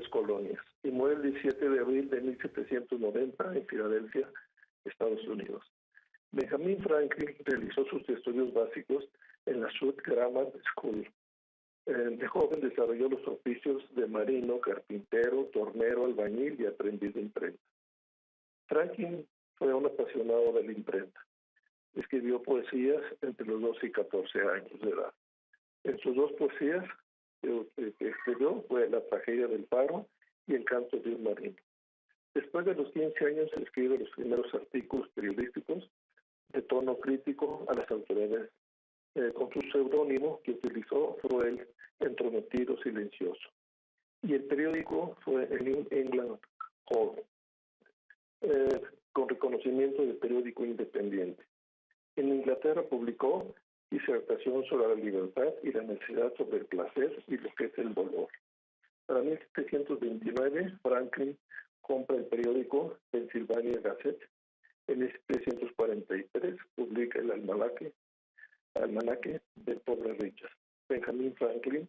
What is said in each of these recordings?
colonias y muere el 17 de abril de 1790 en Filadelfia, Estados Unidos. Benjamin Franklin realizó sus estudios básicos en la South Grammar School. De joven desarrolló los oficios de marino, carpintero, tornero, albañil y aprendiz de imprenta. Franklin fue un apasionado de la imprenta. Escribió poesías entre los 12 y 14 años de edad. En sus dos poesías que escribió fue La tragedia del Faro y El canto de un marino. Después de los 15 años escribe los primeros artículos periodísticos de tono crítico a las autoridades. Con su seudónimo que utilizó fue el Entrometido Silencioso. Y el periódico fue el New England Hall, con reconocimiento de periódico independiente. En Inglaterra publicó disertación sobre la libertad y la necesidad sobre el placer y lo que es el dolor. Para 1729, Franklin compra el periódico Pennsylvania Gazette. En 1743 publica el almanaque del pobre Richard. Benjamin Franklin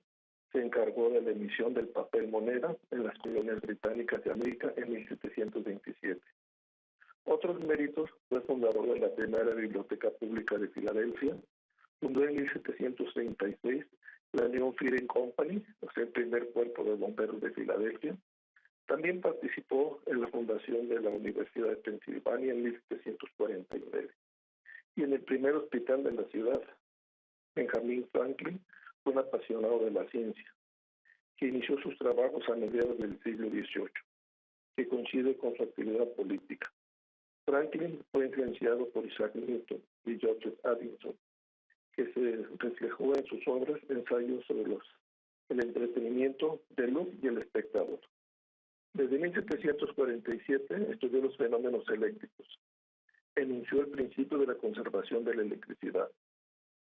se encargó de la emisión del papel moneda en las colonias británicas de América en 1727. Otros méritos: fue fundador de la primera biblioteca pública de Filadelfia. Fundó en 1736 la New Firing Company, o sea, el primer cuerpo de bomberos de Filadelfia. También participó en la fundación de la Universidad de Pensilvania en 1749. Y en el primer hospital de la ciudad. Benjamin Franklin fue un apasionado de la ciencia, que inició sus trabajos a mediados del siglo XVIII, que coincide con su actividad política. Franklin fue influenciado por Isaac Newton y Joseph Addison, que se reflejó en sus obras ensayos sobre el entretenimiento de luz y el espectador. Desde 1747 estudió los fenómenos eléctricos. Enunció el principio de la conservación de la electricidad.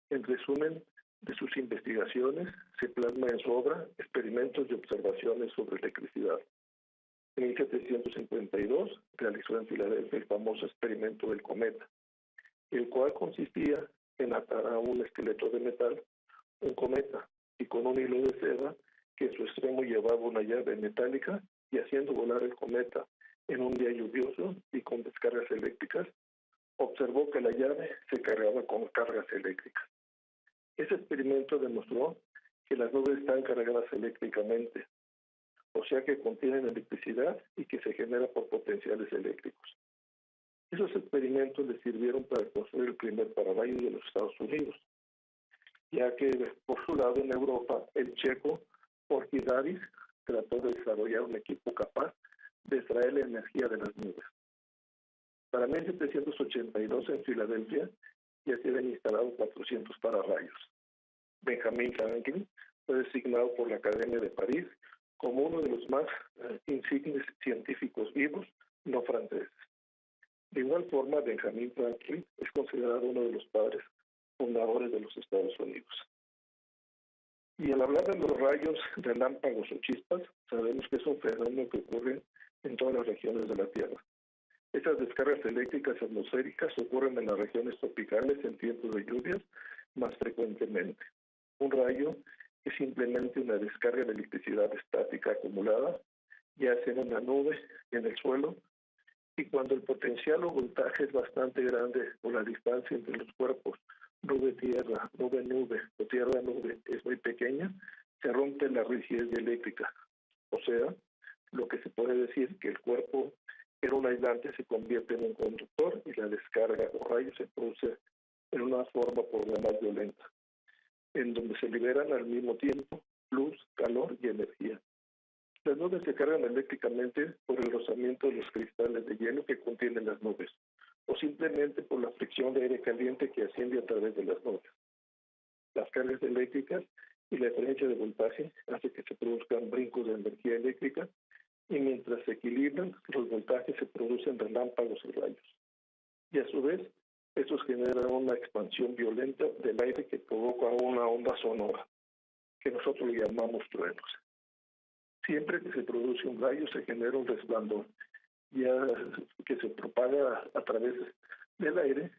En resumen de sus investigaciones, se plasma en su obra experimentos y observaciones sobre electricidad. En 1752 realizó en Filadelfia el famoso experimento del cometa, el cual consistía en atar a un esqueleto de metal un cometa y con un hilo de seda que en su extremo llevaba una llave metálica, y haciendo volar el cometa en un día lluvioso y con descargas eléctricas, observó que la llave se cargaba con cargas eléctricas. Ese experimento demostró que las nubes están cargadas eléctricamente, o sea que contienen electricidad y que se genera por potenciales eléctricos. Esos experimentos le sirvieron para construir el primer pararrayos de los Estados Unidos, ya que por su lado en Europa el checo Porfidaris trató de desarrollar un equipo capaz de extraer la energía de las nubes. Para 1782 en Filadelfia ya se habían instalado 400 pararrayos. Benjamin Franklin fue designado por la Academia de París como uno de los más insignes científicos vivos no franceses. De igual forma, Benjamin Franklin es considerado uno de los padres fundadores de los Estados Unidos. Y al hablar de los rayos, relámpagos o chispas, sabemos que es un fenómeno que ocurre en todas las regiones de la Tierra. Estas descargas eléctricas atmosféricas ocurren en las regiones tropicales en tiempos de lluvias más frecuentemente. Un rayo es simplemente una descarga de electricidad estática acumulada, ya sea en una nube, en el suelo, y cuando el potencial o voltaje es bastante grande o la distancia entre los cuerpos nube-tierra, nube-nube o tierra-nube es muy pequeña, se rompe la rigidez eléctrica. O sea, lo que se puede decir que el cuerpo era un aislante se convierte en un conductor y la descarga o rayo se produce en una forma por demás violenta, en donde se liberan al mismo tiempo luz, calor y energía. Las nubes se cargan eléctricamente por el rozamiento de los cristales de hielo que contienen las nubes, o simplemente por la fricción de aire caliente que asciende a través de las nubes. Las cargas eléctricas y la diferencia de voltaje hace que se produzcan brincos de energía eléctrica, y mientras se equilibran, los voltajes se producen relámpagos y rayos. Y a su vez, estos generan una expansión violenta del aire que provoca una onda sonora, que nosotros le llamamos truenos. Siempre que se produce un rayo se genera un resplandor, ya que se propaga a través del aire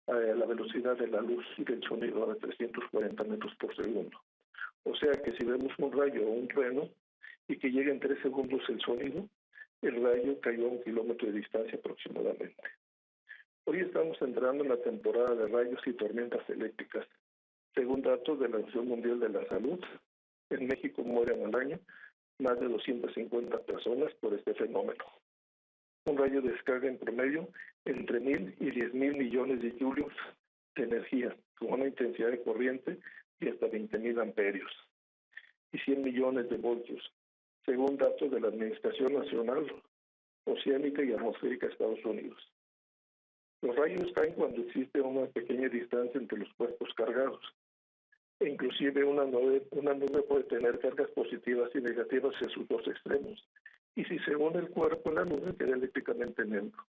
a la velocidad de la luz y del sonido de 340 metros por segundo. O sea que si vemos un rayo o un trueno, y que llega en 3 segundos el sonido, el rayo cayó a 1 kilómetro de distancia aproximadamente. Hoy estamos entrando en la temporada de rayos y tormentas eléctricas. Según datos de la Organización Mundial de la Salud, en México mueren al año más de 250 personas por este fenómeno. Un rayo descarga en promedio entre 1.000 y 10.000 millones de julios de energía, con una intensidad de corriente de hasta 20.000 amperios y 100 millones de voltios, según datos de la Administración Nacional Oceánica y Atmosférica de Estados Unidos. Los rayos caen cuando existe una pequeña distancia entre los cuerpos cargados. E inclusive una nube puede tener cargas positivas y negativas en sus dos extremos. Y si se une el cuerpo, la nube queda eléctricamente neutro.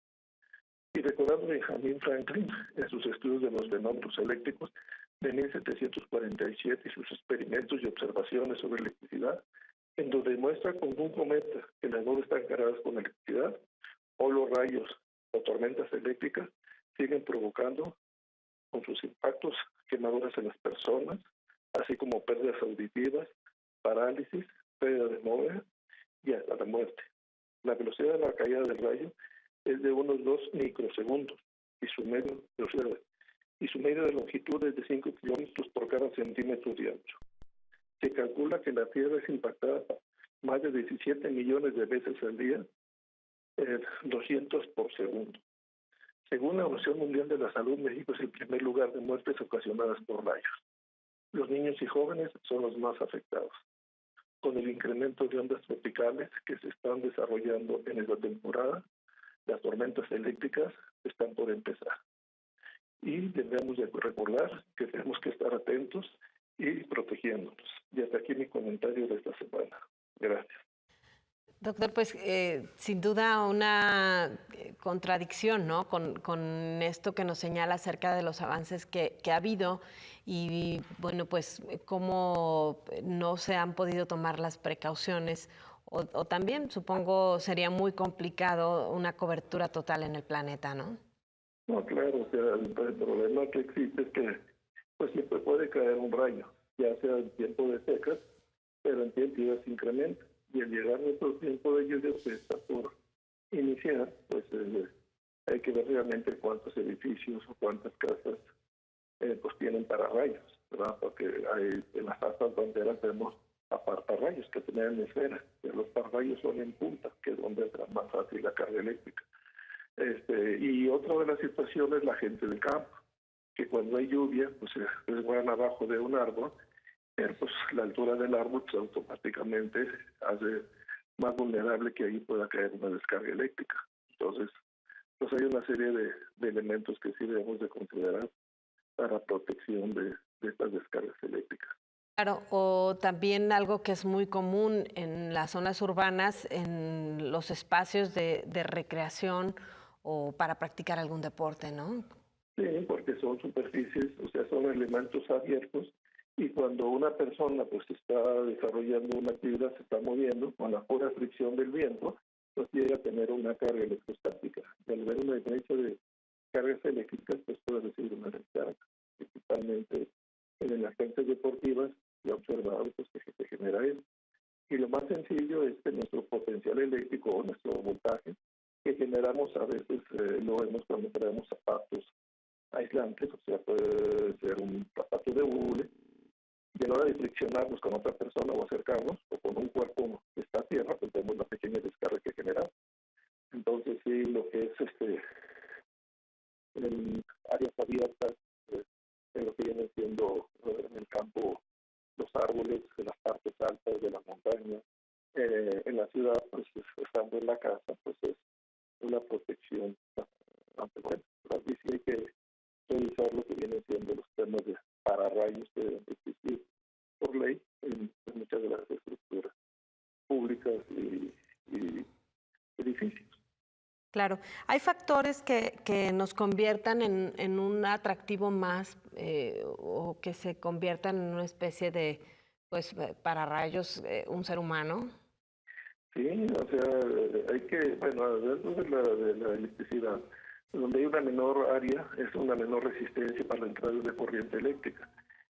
Y recordando Benjamin Franklin en sus estudios de los fenómenos eléctricos de 1747 y sus experimentos y observaciones sobre electricidad, en donde demuestra con un cometa que las nubes están cargadas con electricidad, o los rayos o tormentas eléctricas siguen provocando con sus impactos quemaduras en las personas, así como pérdidas auditivas, parálisis, pérdida de memoria y hasta la muerte. La velocidad de la caída del rayo es de unos 2 microsegundos y su medio de longitud es de 5 kilómetros por cada centímetro de ancho. Se calcula que la Tierra es impactada más de 17 millones de veces al día, 200 por segundo. Según la Organización Mundial de la Salud, México es el primer lugar de muertes ocasionadas por rayos. Los niños y jóvenes son los más afectados. Con el incremento de ondas tropicales que se están desarrollando en esta temporada, las tormentas eléctricas están por empezar. Y debemos de recordar que tenemos que estar atentos y protegiéndonos. Y hasta aquí mi comentario de esta semana. Gracias. Doctor, pues sin duda una contradicción, ¿no? Con esto que nos señala acerca de los avances que ha habido y, bueno, pues cómo no se han podido tomar las precauciones o también, supongo, sería muy complicado una cobertura total en el planeta, ¿no? No, claro, o sea, el problema que existe es que pues siempre puede caer un rayo, ya sea en tiempo de secas, pero en tiempo se incrementa. Y al llegar nuestro tiempo de lluvia que está por iniciar, pues hay que ver realmente cuántos edificios o cuántas casas pues tienen pararrayos, ¿verdad? Porque hay, en las altas banderas tenemos apartarrayos que tienen esfera, pero los pararrayos son en punta, que es donde entra más fácil la carga eléctrica. Y otra de las situaciones, la gente del campo, que cuando hay lluvia, pues se resguardan abajo de un árbol, pero pues la altura del árbol pues, automáticamente hace más vulnerable que ahí pueda caer una descarga eléctrica. Entonces, pues hay una serie de elementos que sí debemos de considerar para protección de estas descargas eléctricas. Claro, o también algo que es muy común en las zonas urbanas, en los espacios de recreación o para practicar algún deporte, ¿no? Sí, porque son superficies, o sea, son elementos abiertos y cuando una persona pues está desarrollando una actividad, se está moviendo, con la pura fricción del viento, pues llega a tener una carga electrostática. Y al ver una diferencia de cargas eléctricas, pues puede recibir una descarga. Principalmente en las canchas deportivas, se ha observado pues, que se genera eso. Y lo más sencillo es que nuestro potencial eléctrico o nuestro voltaje que generamos a veces lo vemos cuando traemos zapatos aislantes, o sea, puede ser un zapato de hule, y a la hora de friccionarnos con otra persona o acercarnos, o con un cuerpo que está a tierra, pues vemos la pequeña descarga que genera. Entonces, sí, lo que es en áreas abiertas, en lo que viene siendo en el campo, los árboles, en las partes altas de la montaña, en la ciudad, pues estando en la casa, pues es una protección bastante buena. Así sí hay que revisar lo que vienen siendo los temas de pararrayos que deben existir por ley en muchas de las estructuras públicas y edificios. Claro, hay factores que nos conviertan en un atractivo más o que se conviertan en una especie de, pues, pararrayos, un ser humano. Sí, o sea, hay que, bueno, dentro de la electricidad, donde hay una menor área, es una menor resistencia para la entrada de corriente eléctrica.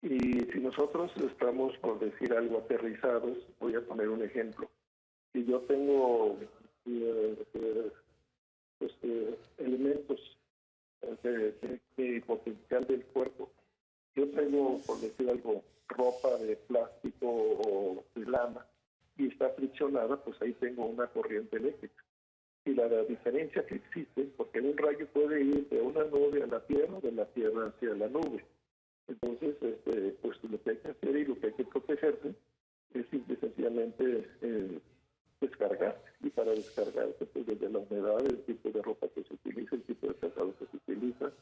Y si nosotros estamos, por decir algo, aterrizados, voy a poner un ejemplo, si yo tengo elementos de potencial del cuerpo, yo tengo, por decir algo, ropa de plástico o de lana y está friccionada, pues ahí tengo una corriente eléctrica. Y la diferencia que existe, porque un rayo puede ir de una nube a la Tierra, de la Tierra hacia la nube. Entonces, pues lo que hay que hacer y lo que hay que protegerse es simple y sencillamente descargarse. Y para descargarse, pues desde la humedad, el tipo de ropa que se utiliza, el tipo de calzado que se utiliza,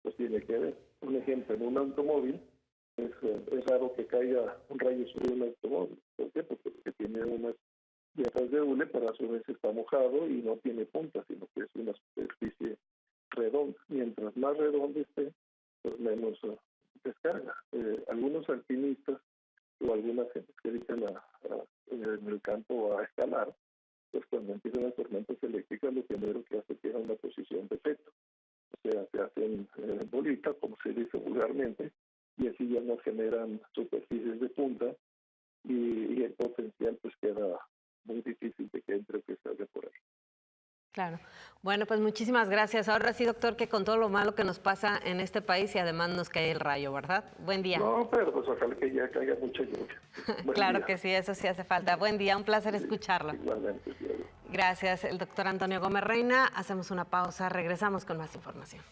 pues tiene que ver. Un ejemplo, en un automóvil, es raro que caiga un rayo sobre un automóvil. ¿Por qué? Porque tiene unas llantas de hule, pero a su vez está mojado y no tiene punta, sino que es una superficie redonda. Mientras más redonda esté, pues menos descarga. Algunos alpinistas o algunas gentes que dedican en el campo a escalar, pues cuando empiezan las tormentas eléctricas, lo primero que hace es que una posición de efecto. O sea, se hacen bolitas, como se dice vulgarmente, y así ya no generan superficies de punta y el potencial pues queda muy difícil de que entre o que salga por ahí. Claro. Bueno, pues muchísimas gracias. Ahora sí, doctor, que con todo lo malo que nos pasa en este país y además nos cae el rayo, ¿verdad? Buen día. No, pero pues ojalá que ya caiga mucha lluvia. Claro día. que sí, eso sí hace falta. Buen día, un placer escucharlo. Igualmente, sí, Gracias, el doctor Antonio Gómez Reina. Hacemos una pausa, regresamos con más información.